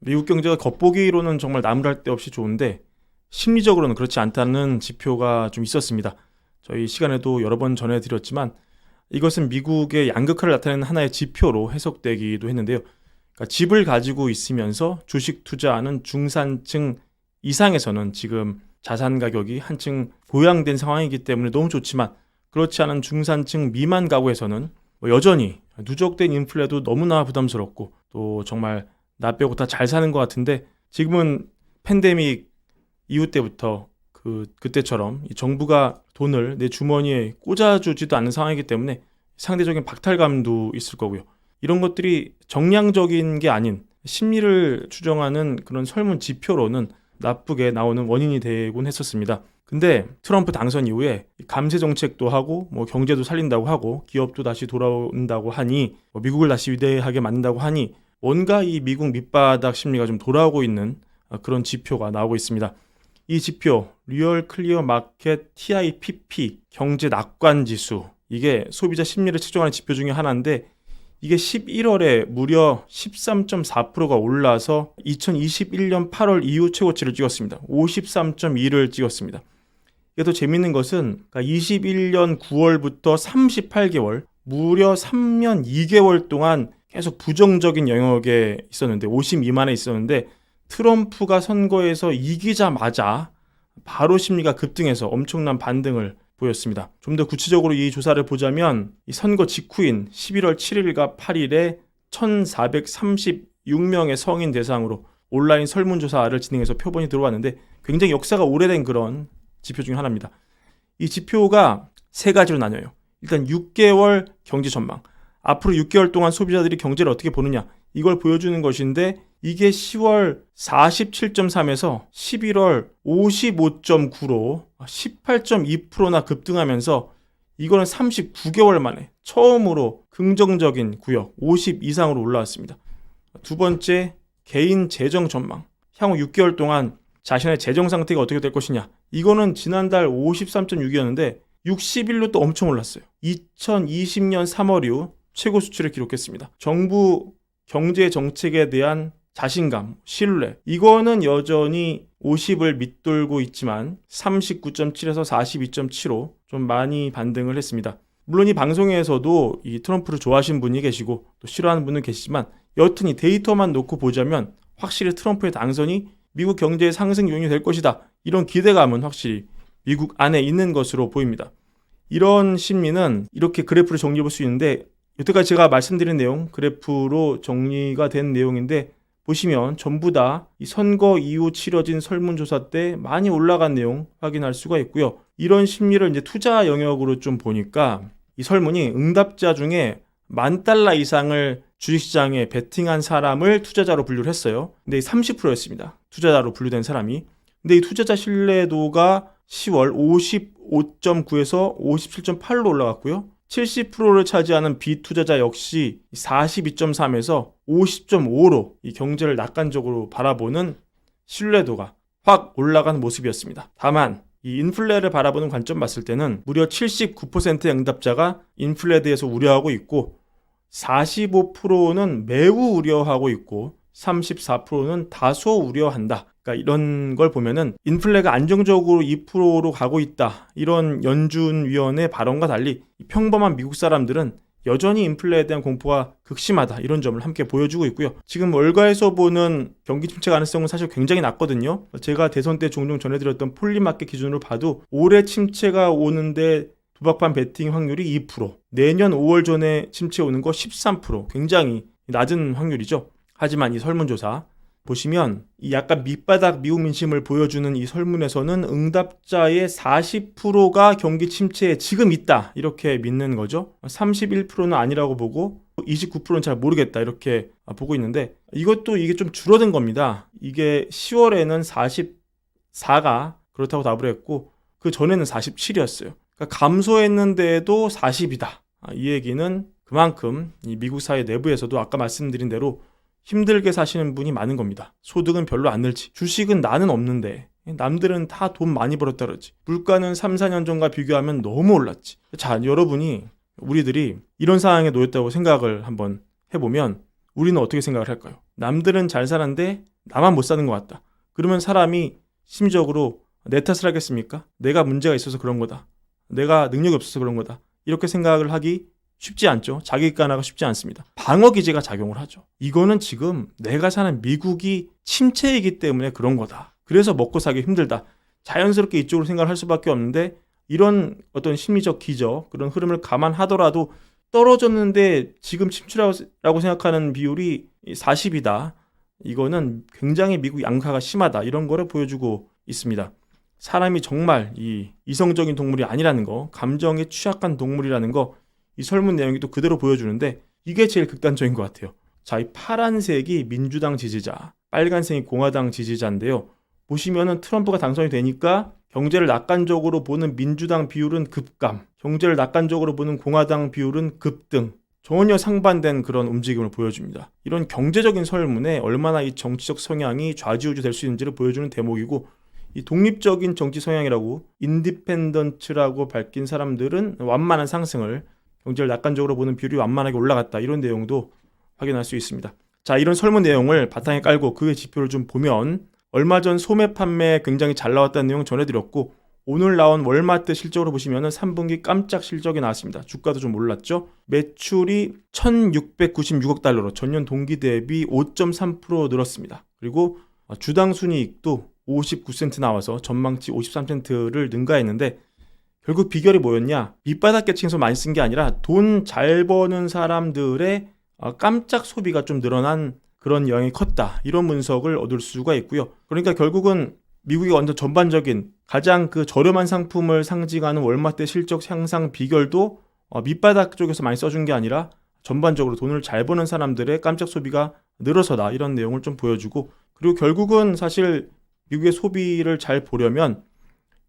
미국 경제가 겉보기로는 정말 나무랄 데 없이 좋은데 심리적으로는 그렇지 않다는 지표가 좀 있었습니다. 저희 시간에도 여러 번 전해드렸지만 이것은 미국의 양극화를 나타내는 하나의 지표로 해석되기도 했는데요. 그러니까 집을 가지고 있으면서 주식 투자하는 중산층 이상에서는 지금 자산 가격이 한층 보양된 상황이기 때문에 너무 좋지만, 그렇지 않은 중산층 미만 가구에서는 여전히 누적된 인플레도 너무나 부담스럽고 또 정말 나 빼고 다 잘 사는 것 같은데, 지금은 팬데믹 이후 때부터 그때처럼 이 정부가 돈을 내 주머니에 꽂아주지도 않는 상황이기 때문에 상대적인 박탈감도 있을 거고요. 이런 것들이 정량적인 게 아닌 심리를 추정하는 그런 설문 지표로는 나쁘게 나오는 원인이 되곤 했었습니다. 근데 트럼프 당선 이후에 감세 정책도 하고 경제도 살린다고 하고 기업도 다시 돌아온다고 하니 미국을 다시 위대하게 만든다고 하니 뭔가 이 미국 밑바닥 심리가 좀 돌아오고 있는 그런 지표가 나오고 있습니다. 이 지표 리얼 클리어 마켓 TIPP 경제 낙관 지수, 이게 소비자 심리를 측정하는 지표 중에 하나인데 이게 11월에 무려 13.4%가 올라서 2021년 8월 이후 최고치를 찍었습니다. 53.2를 찍었습니다. 이게 더 재밌는 것은 21년 9월부터 38개월, 무려 3년 2개월 동안 계속 부정적인 영역에 있었는데 50 미만에 있었는데 트럼프가 선거에서 이기자마자 바로 심리가 급등해서 엄청난 반등을 보였습니다. 좀 더 구체적으로 이 조사를 보자면 이 선거 직후인 11월 7일과 8일에 1436명의 성인 대상으로 온라인 설문조사를 진행해서 표본이 들어왔는데 굉장히 역사가 오래된 그런 지표 중에 하나입니다. 이 지표가 세 가지로 나뉘어요. 일단 6개월 경제 전망, 앞으로 6개월 동안 소비자들이 경제를 어떻게 보느냐, 이걸 보여주는 것인데 이게 10월 47.3에서 11월 55.9로 18.2%나 급등하면서 이거는 39개월 만에 처음으로 긍정적인 구역 50 이상으로 올라왔습니다. 두 번째, 개인 재정 전망. 향후 6개월 동안 자신의 재정 상태가 어떻게 될 것이냐. 이거는 지난달 53.6이었는데 60일로 또 엄청 올랐어요. 2020년 3월 이후 최고 수치를 기록했습니다. 정부 경제 정책에 대한 자신감, 신뢰, 이거는 여전히 50을 밑돌고 있지만 39.7에서 42.7로 좀 많이 반등을 했습니다. 물론 이 방송에서도 이 트럼프를 좋아하시는 분이 계시고 또 싫어하는 분은 계시지만 여튼 이 데이터만 놓고 보자면 확실히 트럼프의 당선이 미국 경제의 상승 요인이 될 것이다, 이런 기대감은 확실히 미국 안에 있는 것으로 보입니다. 이런 심리는 이렇게 그래프를 정리해 볼 수 있는데, 여태까지 제가 말씀드린 내용 그래프로 정리가 된 내용인데 보시면 전부 다 이 선거 이후 치러진 설문조사 때 많이 올라간 내용 확인할 수가 있고요. 이런 심리를 이제 투자 영역으로 좀 보니까 이 설문이 응답자 중에 $10,000 이상을 주식시장에 베팅한 사람을 투자자로 분류를 했어요. 근데 30%였습니다. 투자자로 분류된 사람이. 근데 이 투자자 신뢰도가 10월 55.9에서 57.8로 올라갔고요. 70%를 차지하는 비투자자 역시 42.3에서 50.5로 이 경제를 낙관적으로 바라보는 신뢰도가 확 올라간 모습이었습니다. 다만 이 인플레를 바라보는 관점 봤을 때는 무려 79%의 응답자가 인플레에 대해서 우려하고 있고 45%는 매우 우려하고 있고 34%는 다소 우려한다. 그러니까 이런 걸 보면은 인플레가 안정적으로 2%로 가고 있다, 이런 연준위원회 발언과 달리 평범한 미국 사람들은 여전히 인플레에 대한 공포가 극심하다, 이런 점을 함께 보여주고 있고요. 지금 월가에서 보는 경기 침체 가능성은 사실 굉장히 낮거든요. 제가 대선 때 종종 전해드렸던 폴리마켓 기준으로 봐도 올해 침체가 오는데 도박판 베팅 확률이 2%, 내년 5월 전에 침체 오는 거 13%, 굉장히 낮은 확률이죠. 하지만 이 설문조사 보시면 이 약간 밑바닥 미국 민심을 보여주는 이 설문에서는 응답자의 40%가 경기 침체에 지금 있다, 이렇게 믿는 거죠. 31%는 아니라고 보고 29%는 잘 모르겠다, 이렇게 보고 있는데 이게 좀 줄어든 겁니다. 이게 10월에는 44가 그렇다고 답을 했고 그 전에는 47이었어요. 그러니까 감소했는데도 40이다. 이 얘기는 그만큼 이 미국 사회 내부에서도 아까 말씀드린 대로 힘들게 사시는 분이 많은 겁니다. 소득은 별로 안 늘지, 주식은 나는 없는데 남들은 다 돈 많이 벌었다 그러지, 물가는 3, 4년 전과 비교하면 너무 올랐지. 자, 우리들이 이런 상황에 놓였다고 생각을 한번 해보면 우리는 어떻게 생각을 할까요? 남들은 잘 사는데 나만 못 사는 것 같다. 그러면 사람이 심리적으로 내 탓을 하겠습니까? 내가 문제가 있어서 그런 거다. 내가 능력이 없어서 그런 거다. 이렇게 생각을 하기 쉽지 않죠. 자기 객관화가 쉽지 않습니다. 방어 기제가 작용을 하죠. 이거는 지금 내가 사는 미국이 침체이기 때문에 그런 거다. 그래서 먹고 살기 힘들다. 자연스럽게 이쪽으로 생각을 할 수밖에 없는데 이런 어떤 심리적 기저, 그런 흐름을 감안하더라도 떨어졌는데 지금 침체라고 생각하는 비율이 40이다. 이거는 굉장히 미국 양극화가 심하다. 이런 거를 보여주고 있습니다. 사람이 정말 이 이성적인 동물이 아니라는 거, 감정에 취약한 동물이라는 거, 이 설문 내용이 또 그대로 보여주는데 이게 제일 극단적인 것 같아요. 자, 이 파란색이 민주당 지지자, 빨간색이 공화당 지지자인데요. 보시면은 트럼프가 당선이 되니까 경제를 낙관적으로 보는 민주당 비율은 급감, 경제를 낙관적으로 보는 공화당 비율은 급등, 전혀 상반된 그런 움직임을 보여줍니다. 이런 경제적인 설문에 얼마나 이 정치적 성향이 좌지우지 될 수 있는지를 보여주는 대목이고, 이 독립적인 정치 성향이라고 인디펜던트라고 밝힌 사람들은 완만한 상승을, 경제를 낙관적으로 보는 비율이 완만하게 올라갔다, 이런 내용도 확인할 수 있습니다. 자, 이런 설문 내용을 바탕에 깔고 그 외 지표를 좀 보면 얼마 전 소매 판매 굉장히 잘 나왔다는 내용 전해드렸고, 오늘 나온 월마트 실적으로 보시면 3분기 깜짝 실적이 나왔습니다. 주가도 좀 올랐죠. 매출이 1696억 달러로 전년 동기 대비 5.3% 늘었습니다. 그리고 주당 순이익도 59센트 나와서 전망치 53센트를 능가했는데, 결국 비결이 뭐였냐? 밑바닥 계층에서 많이 쓴 게 아니라 돈 잘 버는 사람들의 깜짝 소비가 좀 늘어난 그런 영향이 컸다. 이런 분석을 얻을 수가 있고요. 그러니까 결국은 미국의 완전 전반적인 가장 그 저렴한 상품을 상징하는 월마트 실적 향상 비결도 밑바닥 쪽에서 많이 써준 게 아니라 전반적으로 돈을 잘 버는 사람들의 깜짝 소비가 늘어서다. 이런 내용을 좀 보여주고, 그리고 결국은 사실 미국의 소비를 잘 보려면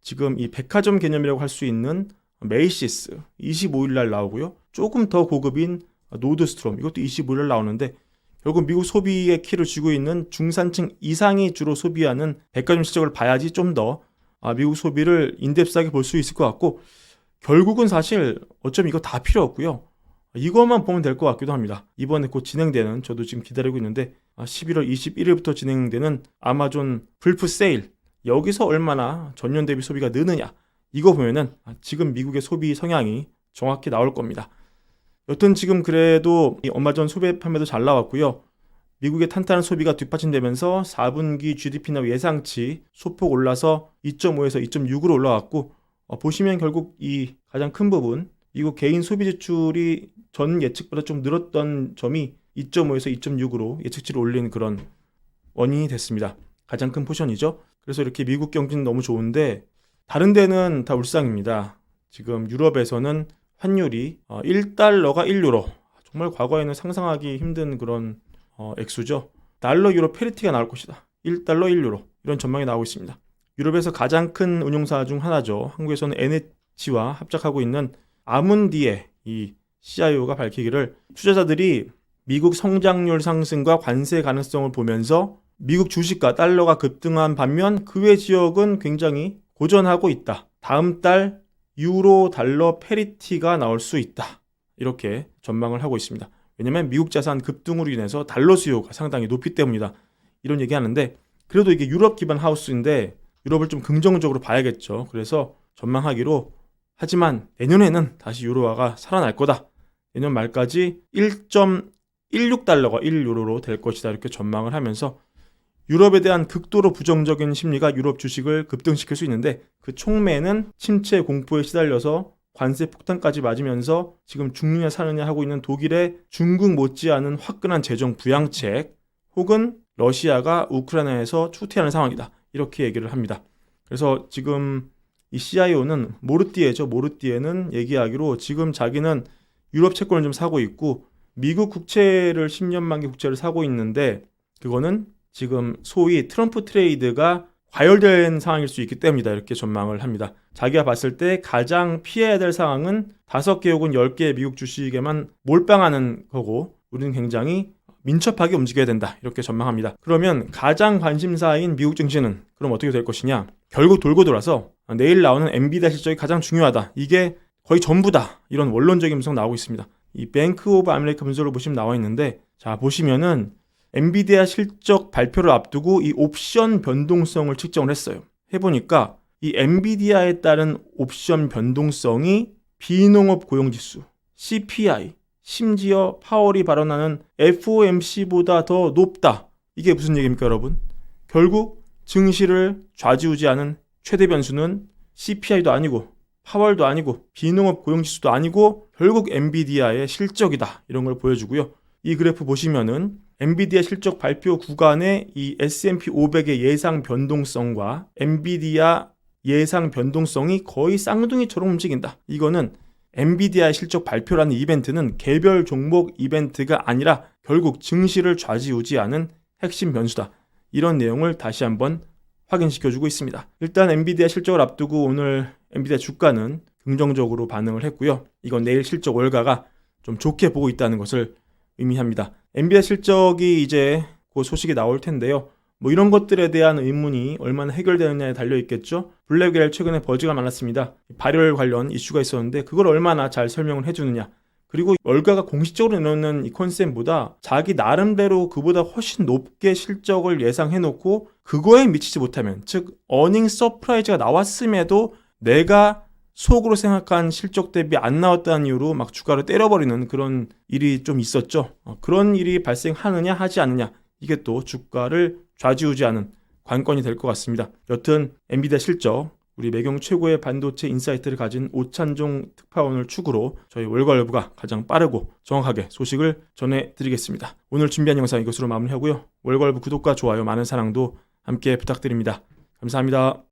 지금 이 백화점 개념이라고 할 수 있는 메이시스 25일 날 나오고요. 조금 더 고급인 노드스트롬 이것도 25일 날 나오는데, 결국 미국 소비의 키를 쥐고 있는 중산층 이상이 주로 소비하는 백화점 실적을 봐야지 좀 더 미국 소비를 인덱스하게 볼 수 있을 것 같고, 결국은 사실 어쩌면 이거 다 필요 없고요. 이것만 보면 될 것 같기도 합니다. 이번에 곧 진행되는, 저도 지금 기다리고 있는데 11월 21일부터 진행되는 아마존 불프 세일, 여기서 얼마나 전년 대비 소비가 느느냐, 이거 보면은 지금 미국의 소비 성향이 정확히 나올 겁니다. 여튼 지금 그래도 이 아마존 소비 판매도 잘 나왔고요. 미국의 탄탄한 소비가 뒷받침되면서 4분기 GDP나 예상치 소폭 올라서 2.5에서 2.6으로 올라왔고, 보시면 결국 이 가장 큰 부분, 미국 개인 소비 지출이 전 예측보다 좀 늘었던 점이 2.5에서 2.6으로 예측치를 올리는 그런 원인이 됐습니다. 가장 큰 포션이죠. 그래서 이렇게 미국 경기는 너무 좋은데 다른 데는 다 울상입니다. 지금 유럽에서는 환율이 1달러가 1유로, 정말 과거에는 상상하기 힘든 그런 액수죠. 달러 유로 페리티가 나올 것이다. 1달러 1유로, 이런 전망이 나오고 있습니다. 유럽에서 가장 큰 운용사 중 하나죠. 한국에서는 NH와 합작하고 있는 아문디의 이 CIO가 밝히기를, 투자자들이 미국 성장률 상승과 관세 가능성을 보면서 미국 주식과 달러가 급등한 반면 그 외 지역은 굉장히 고전하고 있다. 다음 달 유로 달러 페리티가 나올 수 있다. 이렇게 전망을 하고 있습니다. 왜냐하면 미국 자산 급등으로 인해서 달러 수요가 상당히 높기 때문이다. 이런 얘기하는데, 그래도 이게 유럽 기반 하우스인데 유럽을 좀 긍정적으로 봐야겠죠. 그래서 전망하기로, 하지만 내년에는 다시 유로화가 살아날 거다. 내년 말까지 1.16달러가 1유로로 될 것이다. 이렇게 전망을 하면서 유럽에 대한 극도로 부정적인 심리가 유럽 주식을 급등시킬 수 있는데, 그 촉매는 침체 공포에 시달려서 관세 폭탄까지 맞으면서 지금 죽느냐 사느냐 하고 있는 독일의 중국 못지않은 화끈한 재정 부양책, 혹은 러시아가 우크라이나에서 추퇴하는 상황이다. 이렇게 얘기를 합니다. 그래서 지금 이 CIO는 모르띠에는 얘기하기로 지금 자기는 유럽 채권을 좀 사고 있고 미국 국채를 10년 만기 국채를 사고 있는데, 그거는 지금 소위 트럼프 트레이드가 과열된 상황일 수 있기 때문이다. 이렇게 전망을 합니다. 자기가 봤을 때 가장 피해야 될 상황은 5개 혹은 10개의 미국 주식에만 몰빵하는 거고, 우리는 굉장히 민첩하게 움직여야 된다. 이렇게 전망합니다. 그러면 가장 관심사인 미국 증시는 그럼 어떻게 될 것이냐? 결국 돌고 돌아서 내일 나오는 엔비디아 실적이 가장 중요하다. 이게 거의 전부다. 이런 원론적인 분석 나오고 있습니다. 이 뱅크 오브 아메리카 분석을 보시면 나와 있는데, 자 보시면은 엔비디아 실적 발표를 앞두고 이 옵션 변동성을 측정을 했어요. 해보니까 이 엔비디아에 따른 옵션 변동성이 비농업 고용지수, CPI, 심지어 파월이 발언하는 FOMC보다 더 높다. 이게 무슨 얘기입니까, 여러분? 결국 증시를 좌지우지하는 최대 변수는 CPI도 아니고 파월도 아니고 비농업 고용지수도 아니고 결국 엔비디아의 실적이다. 이런 걸 보여주고요. 이 그래프 보시면은 엔비디아 실적 발표 구간의 이 S&P 500의 예상 변동성과 엔비디아 예상 변동성이 거의 쌍둥이처럼 움직인다. 이거는 엔비디아 실적 발표라는 이벤트는 개별 종목 이벤트가 아니라 결국 증시를 좌지우지하는 핵심 변수다. 이런 내용을 다시 한번 확인시켜주고 있습니다. 일단 엔비디아 실적을 앞두고 오늘 엔비디아 주가는 긍정적으로 반응을 했고요. 이건 내일 실적 월가가 좀 좋게 보고 있다는 것을 의미합니다. 엔비디아 실적이 이제 그 소식이 나올 텐데요. 뭐 이런 것들에 대한 의문이 얼마나 해결되느냐에 달려있겠죠. 블랙웰 최근에 버즈가 많았습니다. 발열 관련 이슈가 있었는데 그걸 얼마나 잘 설명을 해주느냐. 그리고 월가가 공식적으로 내놓는 이 컨셉보다 자기 나름대로 그보다 훨씬 높게 실적을 예상해놓고 그거에 미치지 못하면, 즉 어닝 서프라이즈가 나왔음에도 내가 속으로 생각한 실적 대비 안 나왔다는 이유로 막 주가를 때려버리는 그런 일이 좀 있었죠. 그런 일이 발생하느냐 하지 않느냐, 이게 또 주가를 좌지우지하는 관건이 될 것 같습니다. 여튼 엔비디아 실적, 우리 매경 최고의 반도체 인사이트를 가진 오찬종 특파원을 축으로 저희 월가열부가 가장 빠르고 정확하게 소식을 전해드리겠습니다. 오늘 준비한 영상 이것으로 마무리하고요. 월가열부 구독과 좋아요, 많은 사랑도 함께 부탁드립니다. 감사합니다.